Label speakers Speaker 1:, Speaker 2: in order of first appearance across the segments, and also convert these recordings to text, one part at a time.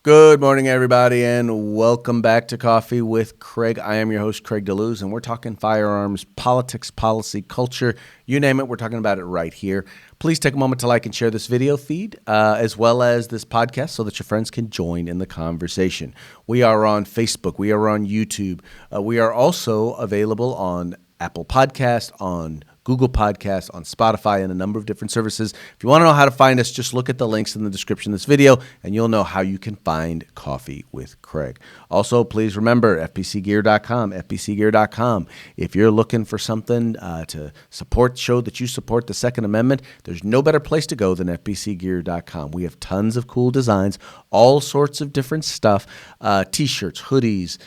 Speaker 1: Good morning, everybody, and welcome back to Coffee with Craig. I am your host, Craig DeLuz, and we're talking firearms, politics, policy, culture, you name it. We're talking about it right here. Please take a moment to like and share this video feed as well as this podcast so that your friends can join in the conversation. We are on Facebook. We are on YouTube. We are also available on Apple Podcasts, on Google Podcasts, on Spotify, and a number of different services. If you want to know how to find us, just look at the links in the description of this video, and you'll know how you can find Coffee with Craig. Also, please remember fpcgear.com, fpcgear.com. If you're looking for something to show that you support the Second Amendment, there's no better place to go than fpcgear.com. We have tons of cool designs, all sorts of different stuff, T-shirts, hoodies,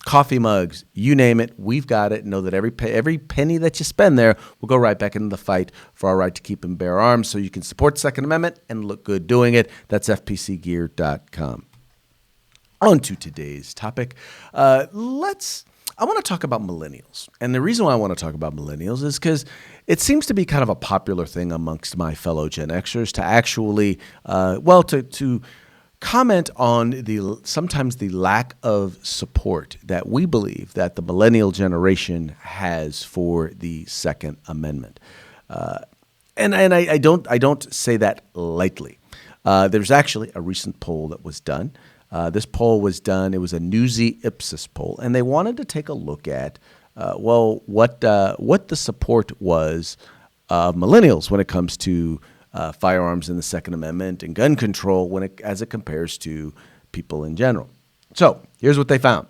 Speaker 1: coffee mugs, you name it, we've got it. Know that every penny that you spend there will go right back into the fight for our right to keep and bear arms so you can support the Second Amendment and look good doing it. That's fpcgear.com. On to today's topic. I want to talk about millennials. And the reason why I want to talk about millennials is because it seems to be kind of a popular thing amongst my fellow Gen Xers to actually, to comment on sometimes the lack of support that we believe that the millennial generation has for the Second Amendment, and I don't say that lightly. There's actually a recent poll that was done. This poll was done. It was a Newsy Ipsos poll, and they wanted to take a look at what the support was of millennials when it comes to firearms in the Second Amendment and gun control as it compares to people in general. So here's what they found.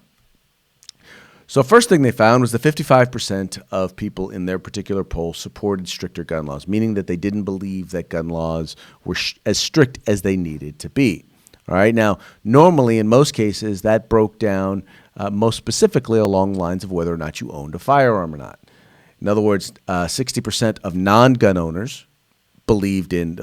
Speaker 1: So first thing they found was that 55% of people in their particular poll supported stricter gun laws, meaning that they didn't believe that gun laws were as strict as they needed to be. All right. Now, normally in most cases, that broke down most specifically along the lines of whether or not you owned a firearm or not. In other words, 60% of non-gun owners believed in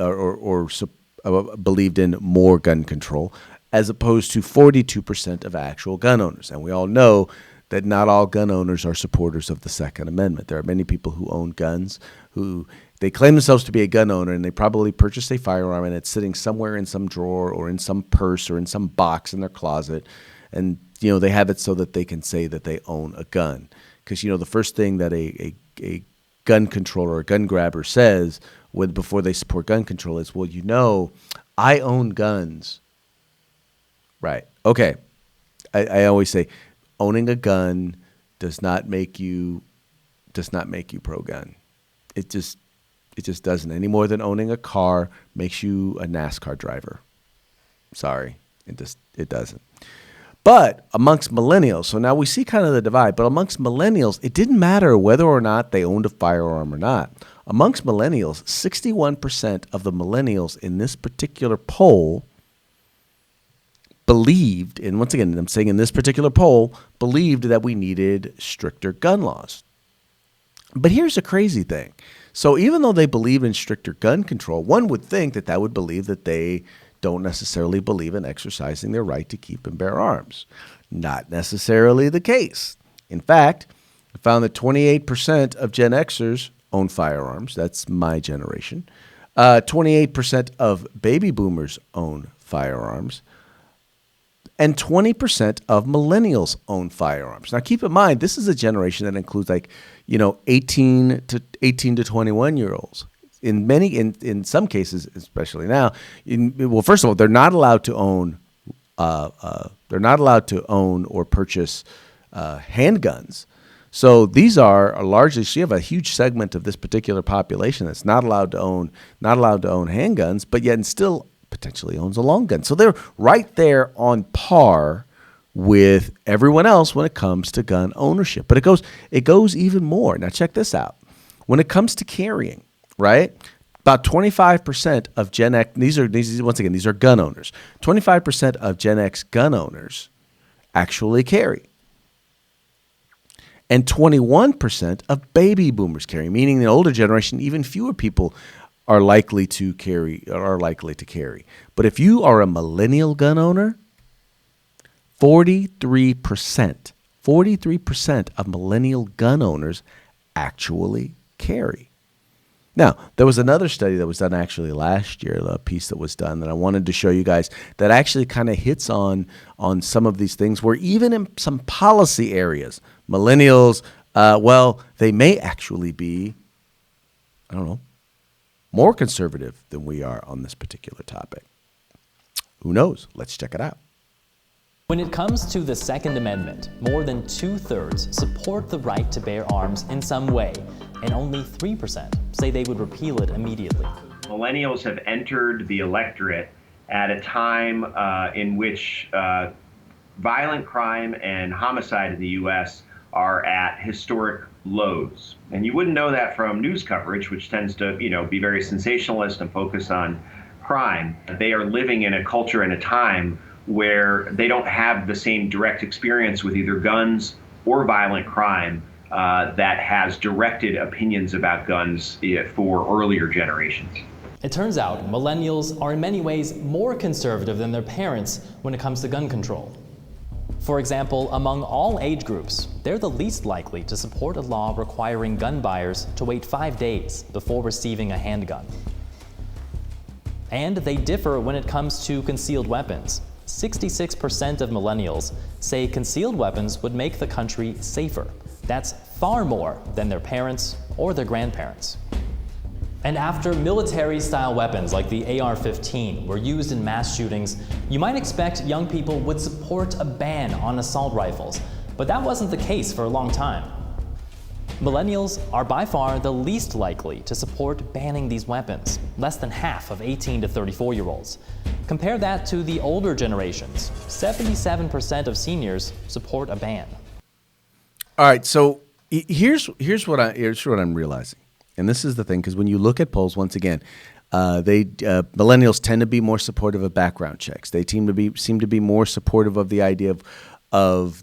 Speaker 1: believed in more gun control, as opposed to 42% of actual gun owners. And we all know that not all gun owners are supporters of the Second Amendment. There are many people who own guns who they claim themselves to be a gun owner, and they probably purchased a firearm and it's sitting somewhere in some drawer or in some purse or in some box in their closet, and they have it so that they can say that they own a gun. Because the first thing that a gun controller or a gun grabber says before they support gun control is, I own guns. Right. Okay. I always say owning a gun does not make you pro-gun. It just doesn't, any more than owning a car makes you a NASCAR driver. Sorry. It doesn't. But amongst millennials, so now we see kind of the divide, but amongst millennials, it didn't matter whether or not they owned a firearm or not. Amongst millennials, 61% of the millennials in this particular poll believed, and once again, I'm saying in this particular poll, believed that we needed stricter gun laws. But here's the crazy thing. So even though they believe in stricter gun control, one would think that would believe that they don't necessarily believe in exercising their right to keep and bear arms. Not necessarily the case. In fact, I found that 28% of Gen Xers own firearms. That's my generation. 28% of baby boomers own firearms. And 20% of millennials own firearms. Now, keep in mind, this is a generation that includes 18 to 21-year-olds. In some cases, especially now, first of all, they're not allowed to own or purchase handguns. So these are largely, so you have a huge segment of this particular population that's not allowed to own handguns, but yet still potentially owns a long gun. So they're right there on par with everyone else when it comes to gun ownership. But it goes even more. Now check this out. When it comes to carrying, right? About 25% of Gen X, these are gun owners. 25% of Gen X gun owners actually carry. And 21% of baby boomers carry, meaning the older generation, even fewer people are likely to carry. But if you are a millennial gun owner, 43% of millennial gun owners actually carry. Now, there was another study that was done actually last year, a piece that was done that I wanted to show you guys that actually kind of hits on some of these things where even in some policy areas, millennials, they may actually be, I don't know, more conservative than we are on this particular topic. Who knows? Let's check it out.
Speaker 2: When it comes to the Second Amendment, more than 2/3 support the right to bear arms in some way, and only 3% say they would repeal it immediately.
Speaker 3: Millennials have entered the electorate at a time in which violent crime and homicide in the U.S. are at historic lows. And you wouldn't know that from news coverage, which tends to, be very sensationalist and focus on crime. They are living in a culture and a time where they don't have the same direct experience with either guns or violent crime that has directed opinions about guns for earlier generations.
Speaker 2: It turns out millennials are in many ways more conservative than their parents when it comes to gun control. For example, among all age groups, they're the least likely to support a law requiring gun buyers to wait 5 days before receiving a handgun. And they differ when it comes to concealed weapons. 66% of millennials say concealed weapons would make the country safer. That's far more than their parents or their grandparents. And after military-style weapons like the AR-15 were used in mass shootings, you might expect young people would support a ban on assault rifles, but that wasn't the case for a long time. Millennials are by far the least likely to support banning these weapons, less than half of 18 to 34-year-olds. Compare that to the older generations. 77% of seniors support a ban.
Speaker 1: All right, so here's what I'm realizing, and this is the thing, because when you look at polls, once again, millennials tend to be more supportive of background checks. They seem to be more supportive of the idea of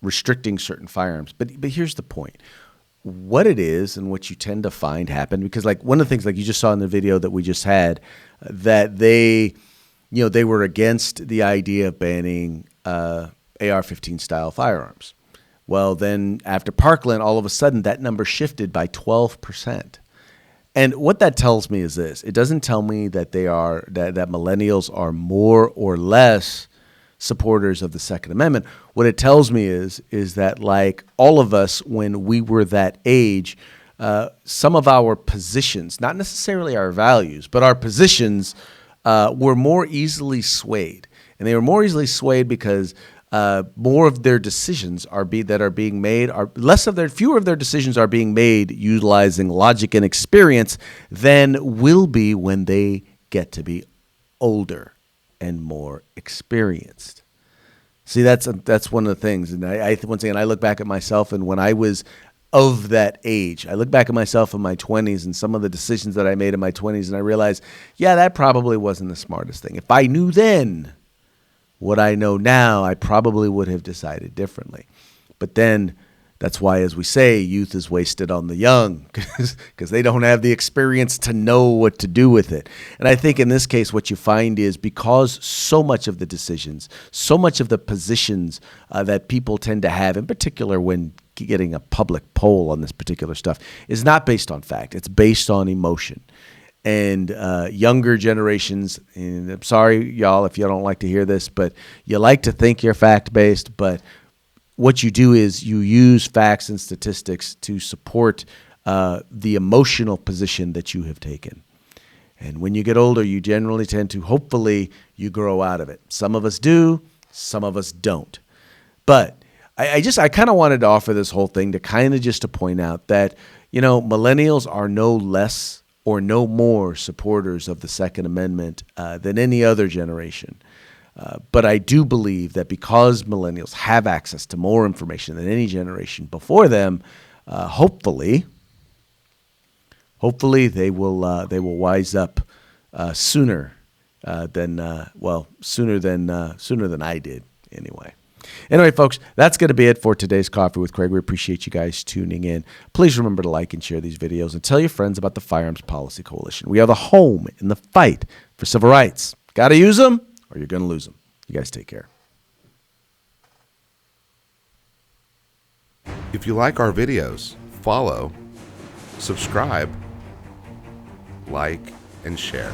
Speaker 1: restricting certain firearms. But here's the point: what it is and what you tend to find happen, because like one of the things, like you just saw in the video that we just had, that they were against the idea of banning AR-15 style firearms. Well, then after Parkland, all of a sudden that number shifted by 12%. And what that tells me is this: it doesn't tell me that that millennials are more or less supporters of the Second Amendment. What it tells me is that, like all of us when we were that age, some of our positions, not necessarily our values, but our positions were more easily swayed. And they were more easily swayed because more of their decisions fewer of their decisions are being made utilizing logic and experience than will be when they get to be older and more experienced. See, that's one of the things. And I once again, I look back at myself, and when I was of that age, I look back at myself in my 20s and some of the decisions that I made in my 20s, and I realized, yeah, that probably wasn't the smartest thing. If I knew then what I know now, I probably would have decided differently. But then that's why, as we say, youth is wasted on the young, because they don't have the experience to know what to do with it. And I think in this case, what you find is because so much of the decisions, so much of the positions that people tend to have, in particular when getting a public poll on this particular stuff, is not based on fact. It's based on emotion. And younger generations, and I'm sorry, y'all, if you don't like to hear this, but you like to think you're fact-based, but what you do is you use facts and statistics to support the emotional position that you have taken. And when you get older, you generally tend to, hopefully, you grow out of it. Some of us do, some of us don't. But I kind of wanted to offer this whole thing to kind of just to point out that, millennials are no less or no more supporters of the Second Amendment than any other generation. But I do believe that because millennials have access to more information than any generation before them, hopefully they will wise up sooner than I did anyway. Anyway, folks, that's going to be it for today's Coffee with Craig. We appreciate you guys tuning in. Please remember to like and share these videos and tell your friends about the Firearms Policy Coalition. We are the home in the fight for civil rights. Got to use them or you're going to lose them. You guys take care.
Speaker 4: If you like our videos, follow, subscribe, like, and share.